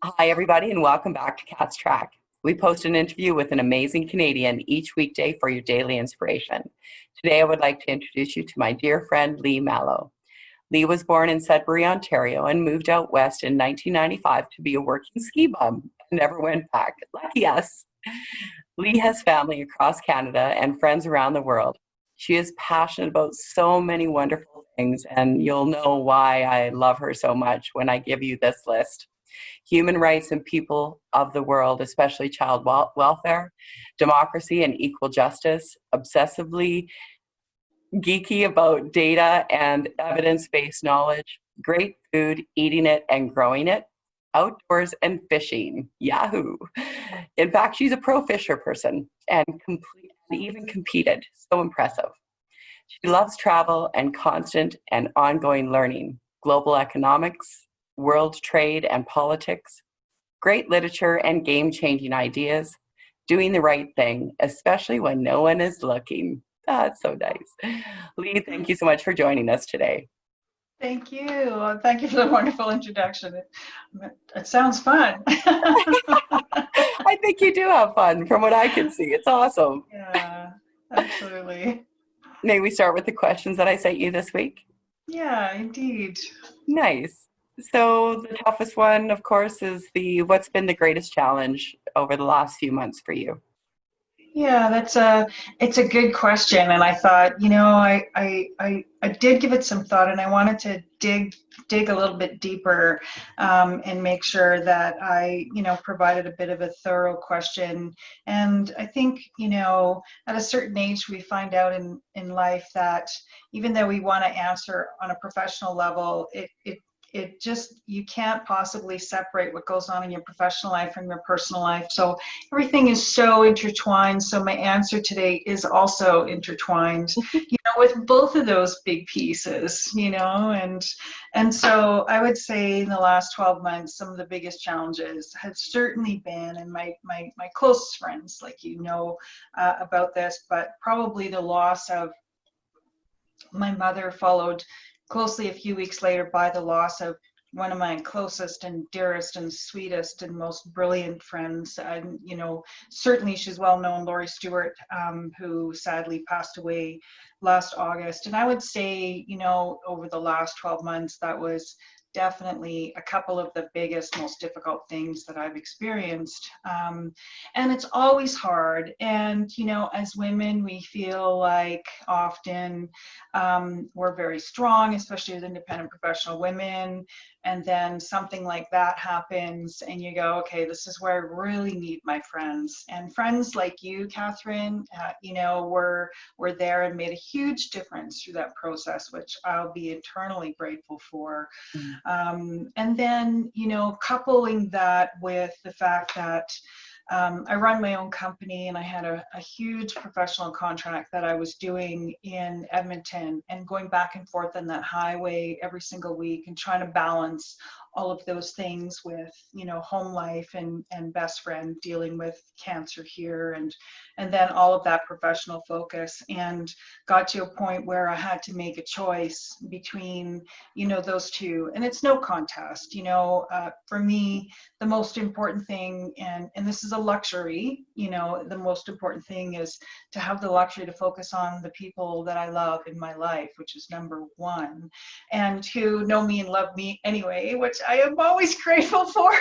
Hi, everybody, and welcome back to Cat's Track. We post an interview with an amazing Canadian each weekday for your daily inspiration. Today, I would like to introduce you to my dear friend, Lee Malleau. Lee was born in Sudbury, Ontario, and moved out west in 1995 to be a working ski bum and never went back. Lucky us. Lee has family across Canada and friends around the world. She is passionate about so many wonderful things, and you'll know why I love her so much when I give you this list: human rights and people of the world, especially child welfare, democracy and equal justice, obsessively geeky about data and evidence-based knowledge, great food, eating it and growing it, outdoors and fishing. Yahoo! In fact, she's a pro fisher person and even competed. So impressive. She loves travel and constant and ongoing learning, global economics, world trade and politics, great literature and game-changing ideas, doing the right thing, especially when no one is looking. That's so nice. Lee, thank you so much for joining us today. Thank you. Thank you for the wonderful introduction. It sounds fun. I think you do have fun from what I can see. It's awesome. Yeah, absolutely. May we start with the questions that I sent you this week? Yeah, indeed. Nice. So the toughest one, of course, is what's been the greatest challenge over the last few months for you? Yeah, it's a good question, and I thought, I did give it some thought, and I wanted to dig a little bit deeper, and make sure that I, provided a bit of a thorough question. And I think, at a certain age, we find out in life that even though we want to answer on a professional level, it just, you can't possibly separate what goes on in your professional life from your personal life. So everything is so intertwined. So my answer today is also intertwined, with both of those big pieces, and so I would say in the last 12 months, some of the biggest challenges have certainly been, and my closest friends, like, about this, but probably the loss of my mother, followed closely a few weeks later by the loss of one of my closest and dearest and sweetest and most brilliant friends. And, certainly she's well known, Laurie Stewart, who sadly passed away last August. And I would say, over the last 12 months, that was definitely a couple of the biggest, most difficult things that I've experienced. And it's always hard. And, as women, we feel like often we're very strong, especially as independent professional women. And then something like that happens, and you go, okay, this is where I really need my friends. And friends like you, Catherine, were there and made a huge difference through that process, which I'll be eternally grateful for. And then, coupling that with the fact that I run my own company, and I had a huge professional contract that I was doing in Edmonton, and going back and forth on that highway every single week and trying to balance all of those things with, home life and best friend dealing with cancer here, and then all of that professional focus, and got to a point where I had to make a choice between, those two. And it's no contest, for me, the most important thing, and this is a luxury, the most important thing is to have the luxury to focus on the people that I love in my life, which is number one, and who know me and love me anyway, which I am always grateful for.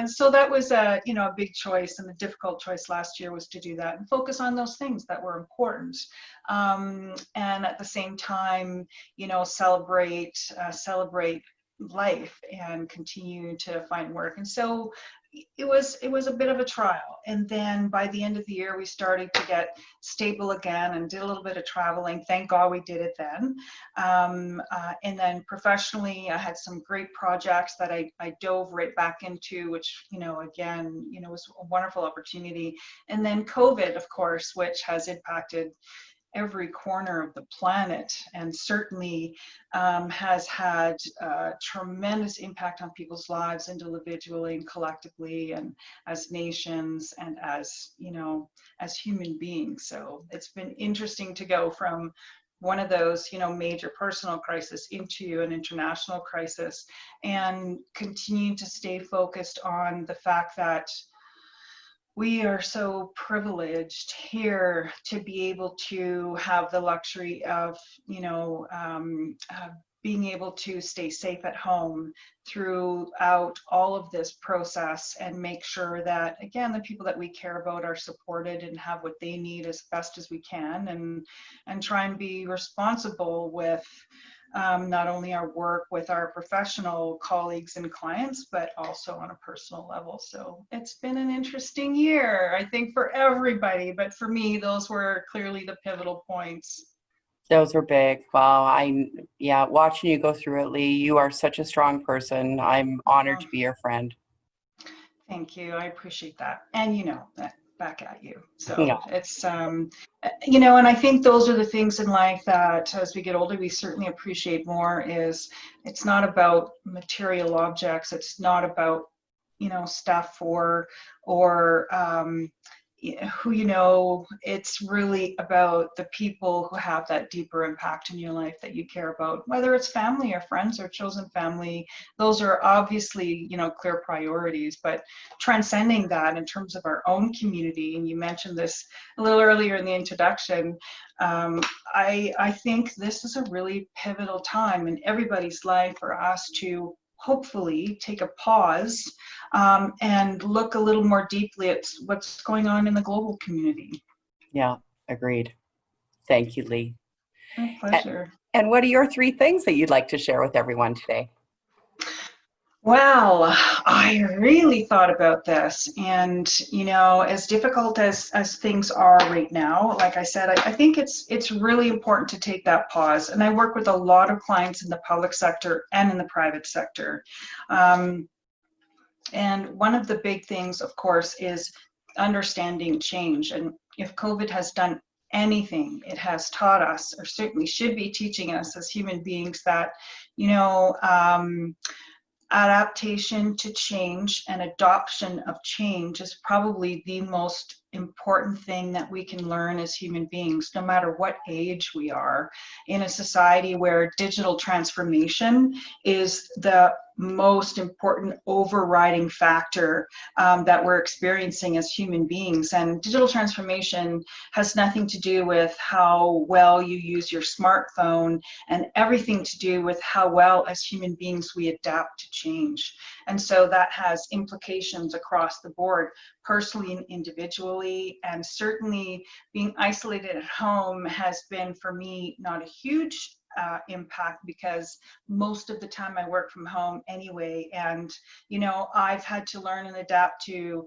So that was a big choice, and the difficult choice last year was to do that and focus on those things that were important, and at the same time, celebrate life and continue to find work. And so it was a bit of a trial. And then by the end of the year, we started to get stable again and did a little bit of traveling. Thank God we did it then. And then professionally, I had some great projects that I dove right back into, which, again, was a wonderful opportunity. And then COVID, of course, which has impacted every corner of the planet, and certainly has had tremendous impact on people's lives individually and collectively, and as nations, and as as human beings. So it's been interesting to go from one of those, major personal crisis into an international crisis, and continuing to stay focused on the fact that we are so privileged here to be able to have the luxury of, being able to stay safe at home throughout all of this process, and make sure that, again, the people that we care about are supported and have what they need as best as we can, and try and be responsible with not only our work with our professional colleagues and clients, but also on a personal level. So it's been an interesting year, I think, for everybody, but for me, those were clearly the pivotal points. Those were big. Wow. Yeah, watching you go through it, Lee, you are such a strong person. I'm honored Oh, to be your friend. thank you. I appreciate that. And that back at you. Yeah. So it's, and I think those are the things in life that as we get older, we certainly appreciate more. Is it's not about material objects. It's not about, stuff or who it's really about the people who have that deeper impact in your life that you care about, whether it's family or friends or chosen family. Those are obviously clear priorities, but transcending that in terms of our own community, and you mentioned this a little earlier in the introduction, I think this is a really pivotal time in everybody's life for us to hopefully take a pause, and look a little more deeply at what's going on in the global community. Yeah, agreed. Thank you, Lee. My A- pleasure. And what are your 3 things that you'd like to share with everyone today? Well, I really thought about this, and as difficult as things are right now, like I said, I think it's really important to take that pause. And I work with a lot of clients in the public sector and in the private sector. And one of the big things, of course, is understanding change. And if COVID has done anything, it has taught us, or certainly should be teaching us as human beings, that, you know, um, adaptation to change and adoption of change is probably the most important thing that we can learn as human beings, no matter what age we are, in a society where digital transformation is the most important overriding factor that we're experiencing as human beings. And digital transformation has nothing to do with how well you use your smartphone, and everything to do with how well as human beings we adapt to change. And so that has implications across the board, personally and individually. And certainly being isolated at home has been, for me, not a huge impact, because most of the time I work from home anyway. And I've had to learn and adapt to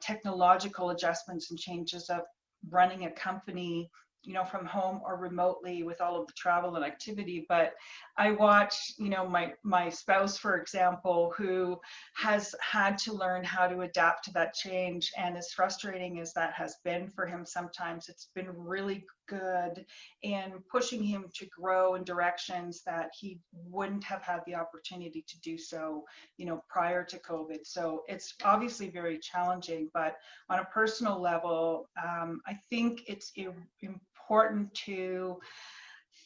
technological adjustments and changes of running a company from home or remotely with all of the travel and activity. But I watch, my spouse, for example, who has had to learn how to adapt to that change. And as frustrating as that has been for him, sometimes it's been really good in pushing him to grow in directions that he wouldn't have had the opportunity to do so, prior to COVID. So it's obviously very challenging, but on a personal level, I think it's important to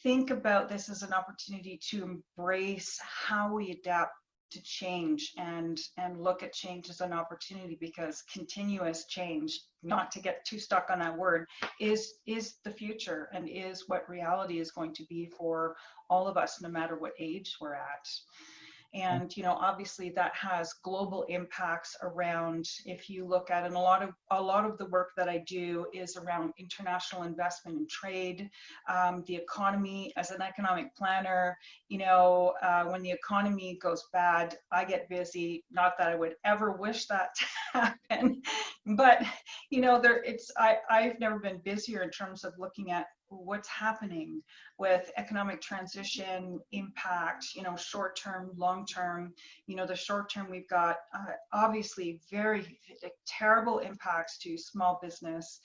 think about this as an opportunity to embrace how we adapt to change, and look at change as an opportunity, because continuous change, not to get too stuck on that word, is the future, and is what reality is going to be for all of us, no matter what age we're at. And obviously that has global impacts around, if you look at, and a lot of the work that I do is around international investment and trade, the economy. As an economic planner, when the economy goes bad, I get busy. Not that I would ever wish that to happen, but I've never been busier in terms of looking at what's happening with economic transition impact, short-term, long-term. The short-term, we've got obviously very terrible impacts to small business,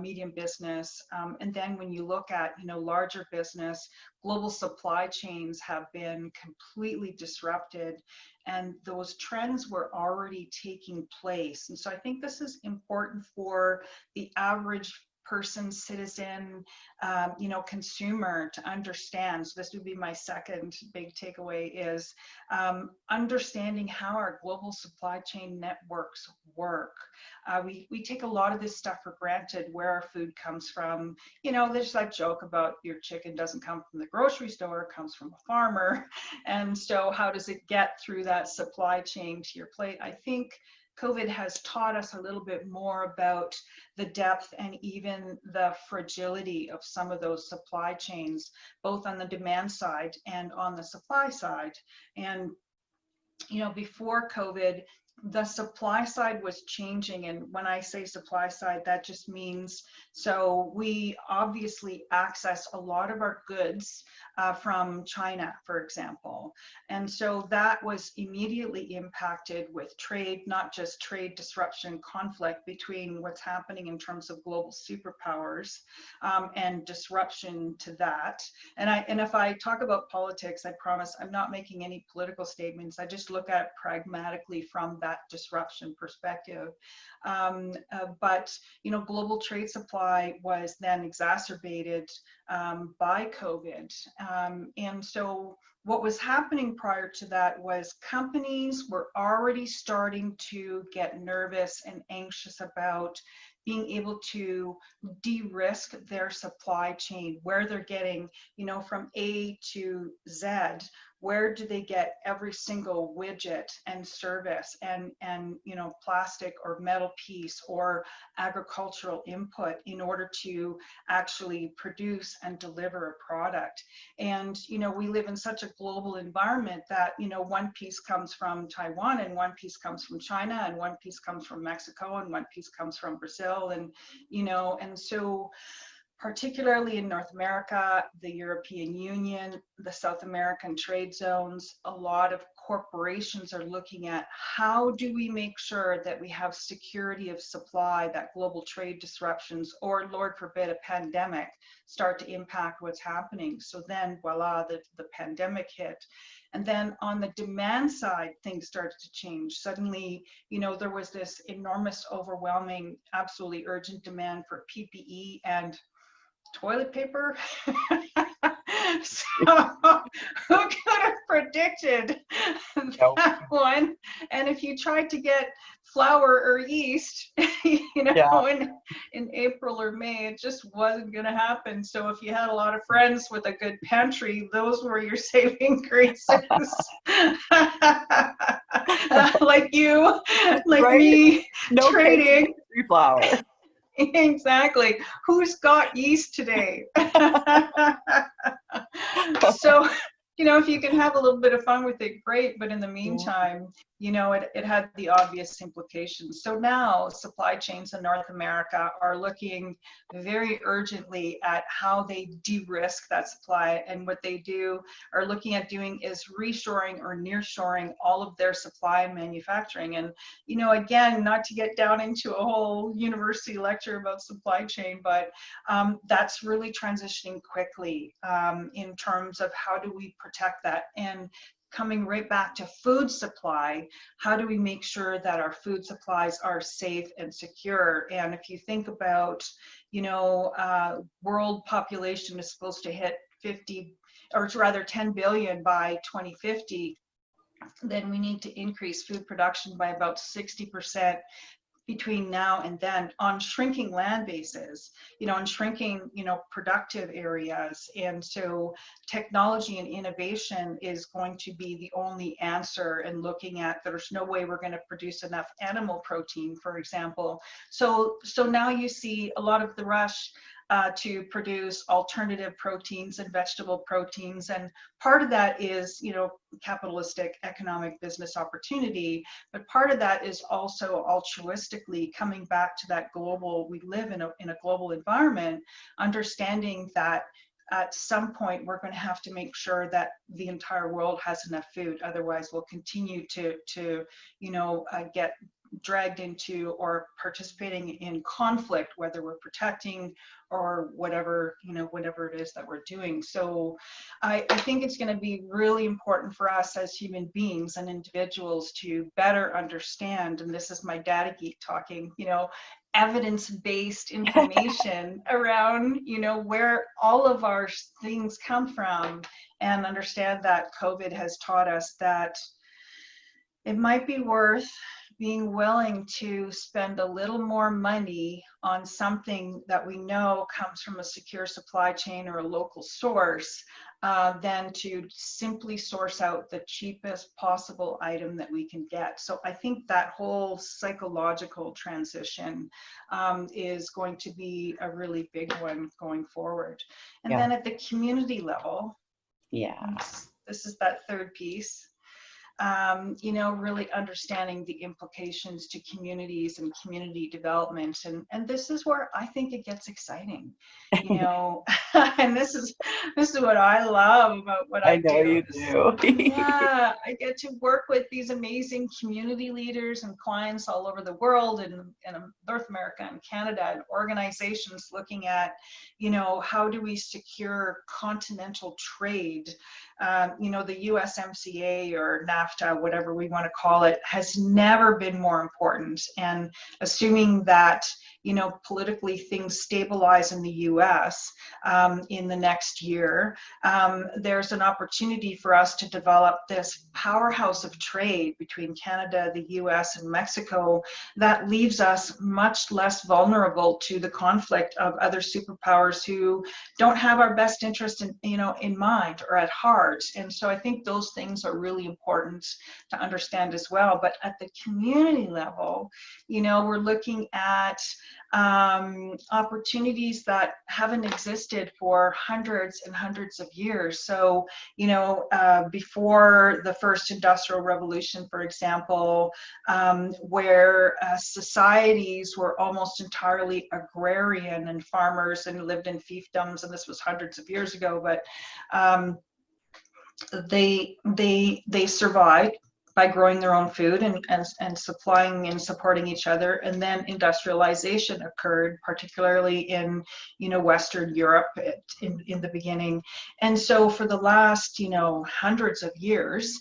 medium business. And then when you look at, larger business, global supply chains have been completely disrupted, and those trends were already taking place. And so I think this is important for the average person, citizen, consumer to understand. So this would be my second big takeaway is understanding how our global supply chain networks work. We take a lot of this stuff for granted, where our food comes from. There's that joke about your chicken doesn't come from the grocery store, it comes from a farmer. And so how does it get through that supply chain to your plate? I think COVID has taught us a little bit more about the depth and even the fragility of some of those supply chains, both on the demand side and on the supply side. And, before COVID, the supply side was changing. And when I say supply side, that just means, so we obviously access a lot of our goods from China, for example. And so that was immediately impacted with trade, not just trade disruption, conflict between what's happening in terms of global superpowers and disruption to that. And if I talk about politics, I promise I'm not making any political statements. I just look at pragmatically from that disruption perspective. But global trade supply was then exacerbated by COVID. And so what was happening prior to that was companies were already starting to get nervous and anxious about being able to de-risk their supply chain, where they're getting, from A to Z. Where do they get every single widget and service and plastic or metal piece or agricultural input in order to actually produce and deliver a product? And we live in such a global environment that one piece comes from Taiwan, and one piece comes from China, and one piece comes from Mexico, and one piece comes from Brazil, and and so particularly in North America, the European Union, the South American trade zones, a lot of corporations are looking at how do we make sure that we have security of supply, that global trade disruptions, or Lord forbid, a pandemic start to impact what's happening. So then voila, the pandemic hit. And then on the demand side, things started to change. Suddenly, there was this enormous, overwhelming, absolutely urgent demand for PPE and toilet paper. So who could have predicted that one? And if you tried to get flour or yeast, in April or May, it just wasn't going to happen. So if you had a lot of friends with a good pantry, those were your saving graces. Like you, like right? Me, no trading flour. Exactly. Who's got yeast today? So, if you can have a little bit of fun with it, great. But in the meantime, it had the obvious implications. So now supply chains in North America are looking very urgently at how they de-risk that supply. And what they are looking at doing is reshoring or nearshoring all of their supply and manufacturing. And, again, not to get down into a whole university lecture about supply chain, but that's really transitioning quickly in terms of how do we protect that. And coming right back to food supply, how do we make sure that our food supplies are safe and secure? And if you think about, world population is supposed to hit 10 billion by 2050, then we need to increase food production by about 60% between now and then on shrinking land bases, on shrinking, productive areas. And so technology and innovation is going to be the only answer, and looking at there's no way we're going to produce enough animal protein, for example. So now you see a lot of the rush to produce alternative proteins and vegetable proteins. And part of that is, capitalistic economic business opportunity, but part of that is also altruistically coming back to that global, we live in a global environment, understanding that at some point we're going to have to make sure that the entire world has enough food. Otherwise we'll continue to get dragged into or participating in conflict, whether we're protecting or whatever it is that we're doing. So I think it's going to be really important for us as human beings and individuals to better understand, and this is my data geek talking, evidence-based information around, where all of our things come from, and understand that COVID has taught us that it might be worth being willing to spend a little more money on something that we know comes from a secure supply chain or a local source than to simply source out the cheapest possible item that we can get. So I think that whole psychological transition is going to be a really big one going forward. And Yeah. then at the community level, Yeah. this is that third piece. Really understanding the implications to communities and community development. And this is where I think it gets exciting, and this is what I love about what I I know do. you do. Yeah, I get to work with these amazing community leaders and clients all over the world, in North America and Canada, and organizations looking at, how do we secure continental trade? The USMCA or NAFTA, whatever we want to call it, has never been more important. And assuming that, politically things stabilize in the US in the next year, there's an opportunity for us to develop this powerhouse of trade between Canada, the US, and Mexico that leaves us much less vulnerable to the conflict of other superpowers who don't have our best interest in mind or at heart. And so I think those things are really important to understand as well. But at the community level, we're looking at opportunities that haven't existed for hundreds and hundreds of years. So, before the first industrial revolution, for example, where societies were almost entirely agrarian and farmers and lived in fiefdoms, and this was hundreds of years ago, but they survived by growing their own food and supplying and supporting each other. And then industrialization occurred, particularly in Western Europe in the beginning. And so for the last hundreds of years,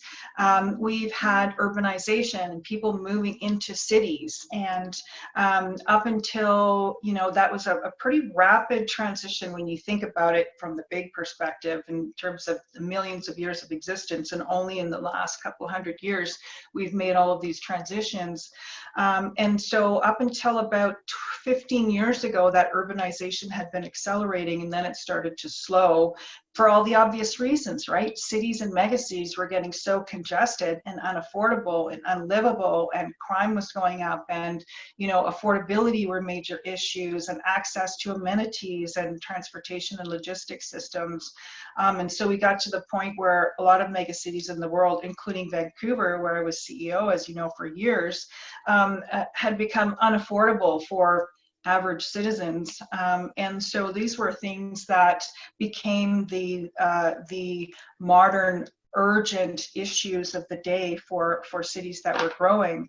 we've had urbanization and people moving into cities. And up until that was a pretty rapid transition when you think about it from the big perspective in terms of the millions of years of existence. And only in the last couple hundred years we've made all of these transitions. And so up until about 15 years ago, that urbanization had been accelerating, and then it started to slow for all the obvious reasons, right? Cities and megacities were getting so congested and unaffordable and unlivable, and crime was going up, and affordability were major issues, and access to amenities and transportation and logistics systems. And so we got to the point where a lot of megacities in the world, including Vancouver, where I was CEO, as you know, for years, had become unaffordable for average citizens. And so these were things that became the modern urgent issues of the day for cities that were growing.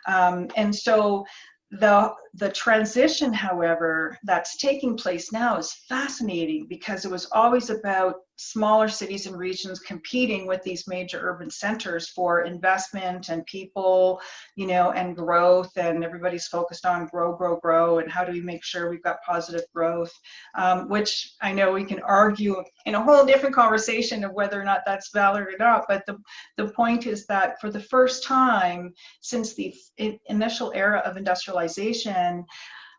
And so the transition, however, that's taking place now is fascinating, because it was always about smaller cities and regions competing with these major urban centers for investment and people, and growth, and everybody's focused on grow, and how do we make sure we've got positive growth, which I know we can argue in a whole different conversation of whether or not that's valid or not. But the point is that for the first time since the initial era of industrialization,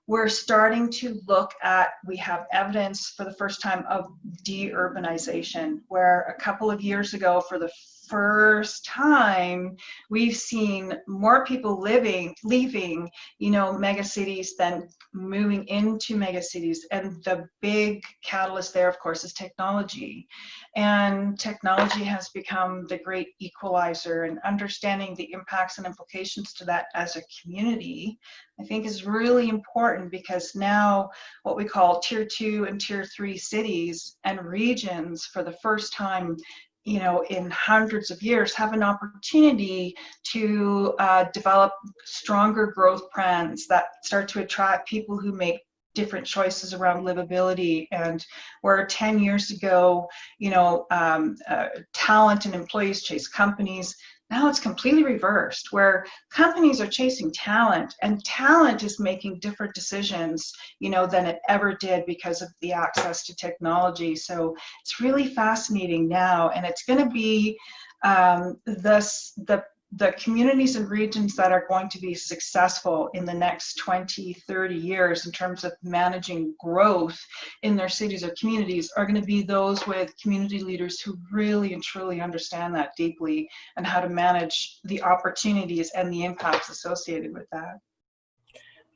we're starting to look at, we have evidence for the first time of deurbanization, where a couple of years ago, for the first time, we've seen more people leaving, megacities than moving into megacities. And the big catalyst there, of course, is technology. And technology has become the great equalizer, and understanding the impacts and implications to that as a community, I think, is really important, because now what we call tier 2 and tier 3 cities and regions, for the first time in hundreds of years, have an opportunity to develop stronger growth plans that start to attract people who make different choices around livability. And where 10 years ago, talent and employees chase companies, Now it's completely reversed, where companies are chasing talent, and talent is making different decisions, than it ever did because of the access to technology. So it's really fascinating now, and it's going to be the communities and regions that are going to be successful in the next 20, 30 years in terms of managing growth in their cities or communities are going to be those with community leaders who really and truly understand that deeply and how to manage the opportunities and the impacts associated with that.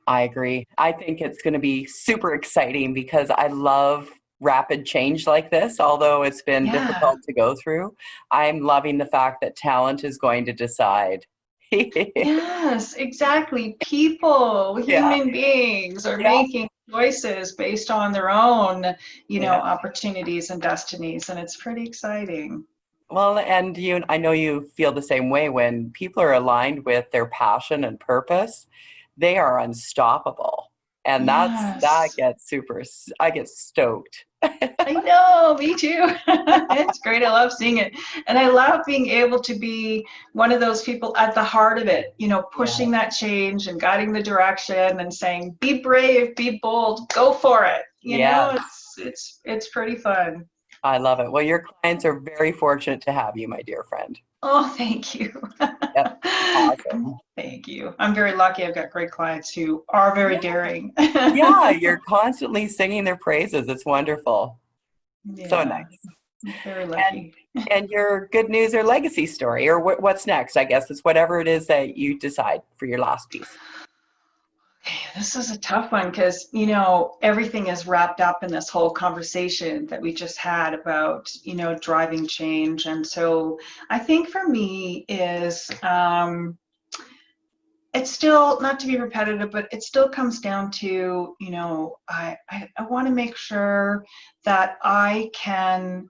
I agree. I think it's going to be super exciting because I love rapid change like this, although it's been Yeah. difficult to go through. I'm loving the fact that talent is going to decide. Yes, exactly. People, Yeah, human beings are yeah, making choices based on their own, yeah. opportunities and destinies, and it's pretty exciting. Well, and I know you feel the same way. When people are aligned with their passion and purpose, they are unstoppable. And that Yes. gets I get stoked. I know, me too. It's great. I love seeing it. And I love being able to be one of those people at the heart of it, Yeah. pushing that change and guiding the direction and saying, be brave, be bold, go for it. Yes. It's pretty fun. I love it. Well, your clients are very fortunate to have you, my dear friend. Oh, thank you. Yep. Awesome. Thank you. I'm very lucky. I've got great clients who are very Yeah. daring. Yeah, you're constantly singing their praises. It's wonderful. So Yeah, nice. very And lucky. and your good news or legacy story, or what's next? I guess it's whatever it is that you decide for your last piece. This is a tough one because, everything is wrapped up in this whole conversation that we just had about, driving change. And so I think for me is it's still not to be repetitive, but it still comes down to, I want to make sure that I can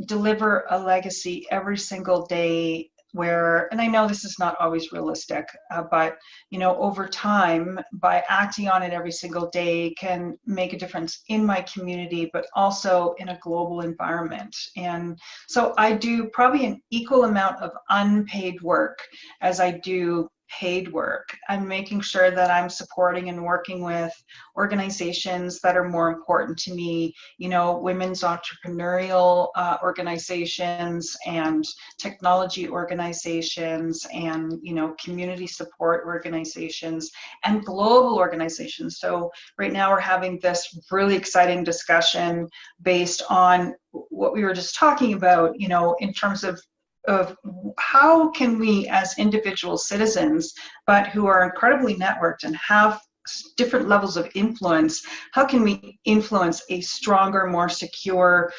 deliver a legacy every single day where, and I know this is not always realistic, but over time, by acting on it every single day can make a difference in my community, but also in a global environment. And so I do probably an equal amount of unpaid work as I do paid work. I'm making sure that I'm supporting and working with organizations that are more important to me, women's entrepreneurial organizations and technology organizations and, community support organizations and global organizations. So right now we're having this really exciting discussion based on what we were just talking about, in terms of how can we as individual citizens, but who are incredibly networked and have different levels of influence, how can we influence a stronger, more secure,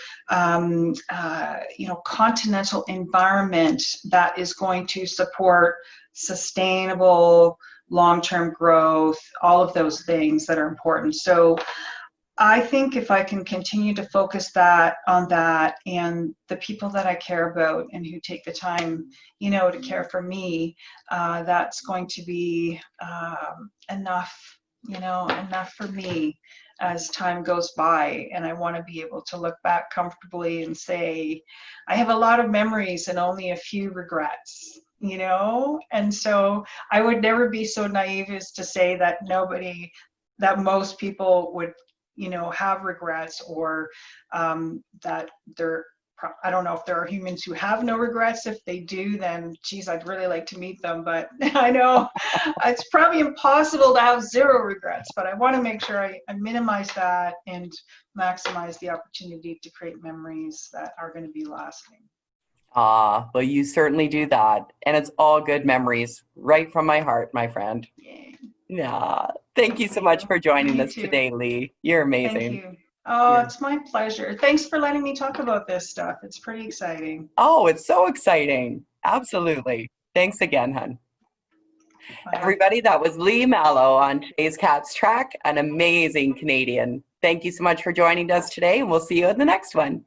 continental environment that is going to support sustainable, long-term growth, all of those things that are important. So I think if I can continue to focus that on that and the people that I care about and who take the time, to care for me, that's going to be enough, enough for me as time goes by. And I want to be able to look back comfortably and say, I have a lot of memories and only a few regrets. And so I would never be so naive as to say that most people would have regrets or that they're, I don't know if there are humans who have no regrets. If they do, then geez, I'd really like to meet them. But I know it's probably impossible to have zero regrets, but I want to make sure I minimize that and maximize the opportunity to create memories that are going to be lasting. Ah, well, you certainly do that. And it's all good memories right from my heart, my friend. Yeah, Yeah. Thank you thank so much you. for joining You us too. today, Lee. You're Thank amazing. you. Oh, You're it's my pleasure. Thanks for letting me talk about this stuff. It's pretty exciting. Oh, it's so exciting. Absolutely. Thanks again, hun. Bye. Everybody, that was Lee Malleau on today's Cats Track, an amazing Canadian. Thank you so much for joining us today, and we'll see you in the next one.